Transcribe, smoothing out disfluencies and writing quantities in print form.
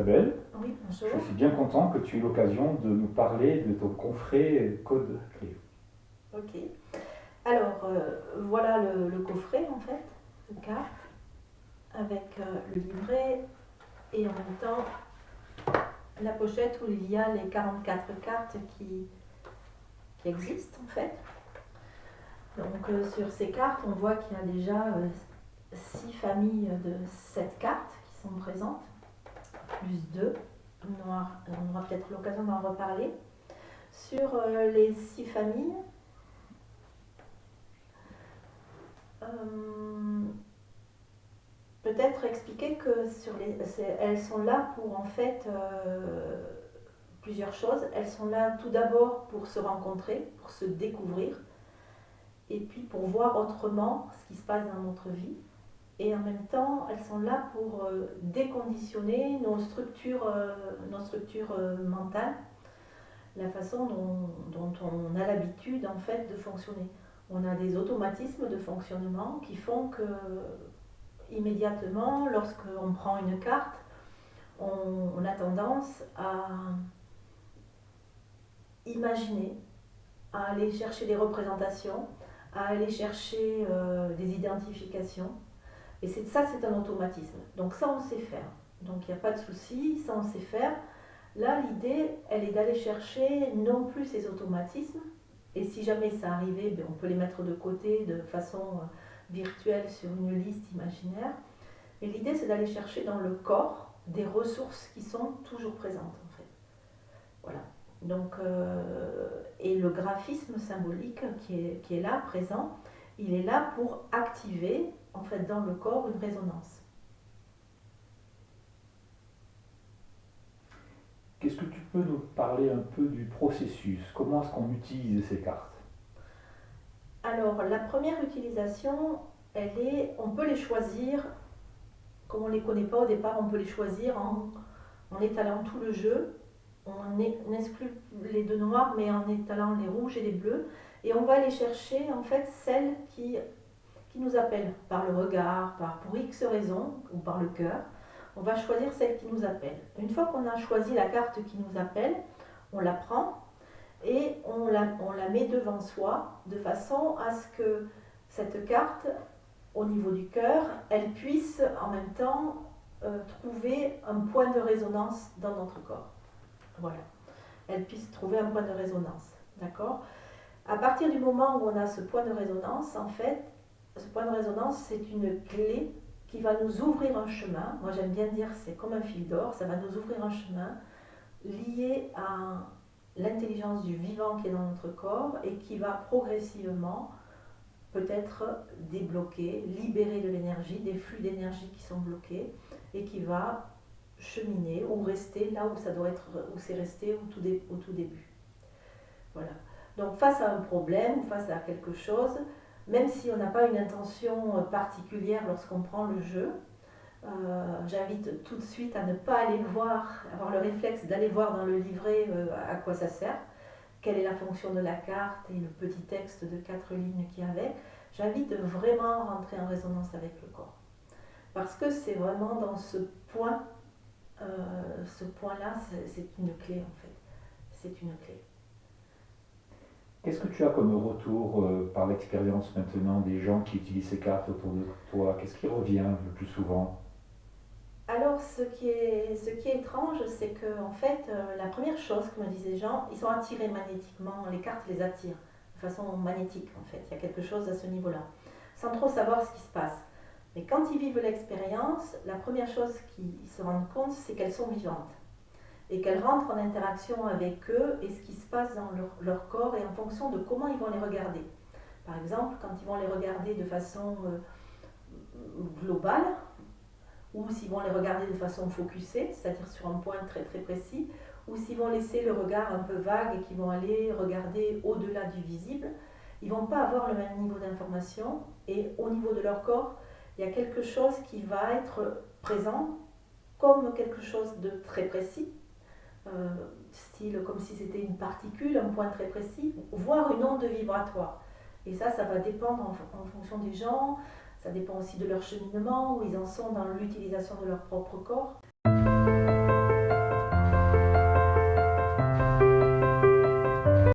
Isabelle. Oui, bonjour. Je suis bien content que tu aies l'occasion de nous parler de ton coffret Code Clé. Ok. Alors, voilà le coffret en fait, de cartes, avec le livret et en même temps la pochette où il y a les 44 cartes qui existent en fait. Donc sur ces cartes, on voit qu'il y a déjà 6 familles de 7 cartes qui sont présentes, plus 2. On aura peut-être l'occasion d'en reparler. Sur les 6 familles, peut-être expliquer que elles sont là pour en fait plusieurs choses. Elles sont là tout d'abord pour se rencontrer, pour se découvrir, et puis pour voir autrement ce qui se passe dans notre vie. Et en même temps, elles sont là pour déconditionner nos structures mentales, la façon dont on a l'habitude en fait de fonctionner. On a des automatismes de fonctionnement qui font que immédiatement, lorsqu'on prend une carte, on a tendance à imaginer, à aller chercher des représentations, à aller chercher des identifications. Et ça, c'est un automatisme. Donc ça, on sait faire. Donc il n'y a pas de souci, ça, on sait faire. Là, l'idée, elle est d'aller chercher non plus ces automatismes, et si jamais ça arrivait, on peut les mettre de côté de façon virtuelle sur une liste imaginaire. Et l'idée, c'est d'aller chercher dans le corps des ressources qui sont toujours présentes, en fait. Voilà. Donc, et le graphisme symbolique qui est là, présent, il est là pour activer, en fait, dans le corps, une résonance. Qu'est-ce que tu peux nous parler un peu du processus? Comment est-ce qu'on utilise ces cartes? Alors, la première utilisation, on peut les choisir, comme on ne les connaît pas au départ, on peut les choisir en étalant tout le jeu. On exclut les deux noirs, mais en étalant les rouges et les bleus. Et on va aller chercher, en fait, celles qui nous appellent par le regard, pour X raisons, ou par le cœur. On va choisir celle qui nous appelle. Une fois qu'on a choisi la carte qui nous appelle, on la prend et on la met devant soi de façon à ce que cette carte, au niveau du cœur, elle puisse en même temps trouver un point de résonance dans notre corps. Voilà. Elle puisse trouver un point de résonance. D'accord ? À partir du moment où on a ce point de résonance, en fait, ce point de résonance, c'est une clé qui va nous ouvrir un chemin. Moi, j'aime bien dire c'est comme un fil d'or, ça va nous ouvrir un chemin lié à l'intelligence du vivant qui est dans notre corps et qui va progressivement peut-être débloquer, libérer de l'énergie, des flux d'énergie qui sont bloqués et qui va cheminer ou rester là où ça doit être, où c'est resté au tout début. Voilà. Donc face à un problème, face à quelque chose, même si on n'a pas une intention particulière lorsqu'on prend le jeu, j'invite tout de suite à ne pas aller voir, avoir le réflexe d'aller voir dans le livret à quoi ça sert, quelle est la fonction de la carte et le petit texte de 4 lignes qu'il y a avec. J'invite vraiment à rentrer en résonance avec le corps. Parce que c'est vraiment dans ce point-là, c'est une clé en fait. C'est une clé. Qu'est-ce que tu as comme retour par l'expérience maintenant des gens qui utilisent ces cartes autour de toi? Qu'est-ce qui revient le plus souvent? Alors, ce qui est étrange, c'est que en fait, la première chose que me disent les gens, ils sont attirés magnétiquement, les cartes les attirent de façon magnétique en fait. Il y a quelque chose à ce niveau-là, sans trop savoir ce qui se passe. Mais quand ils vivent l'expérience, la première chose qu'ils se rendent compte, c'est qu'elles sont vivantes et qu'elles rentrent en interaction avec eux et ce qui se passe dans leur corps et en fonction de comment ils vont les regarder. Par exemple, quand ils vont les regarder de façon globale, ou s'ils vont les regarder de façon focusée, c'est-à-dire sur un point très très précis, ou s'ils vont laisser le regard un peu vague et qu'ils vont aller regarder au-delà du visible, ils ne vont pas avoir le même niveau d'information et au niveau de leur corps, il y a quelque chose qui va être présent comme quelque chose de très précis, style comme si c'était une particule, un point très précis, voire une onde vibratoire. Et ça va dépendre en fonction des gens, ça dépend aussi de leur cheminement, où ils en sont dans l'utilisation de leur propre corps.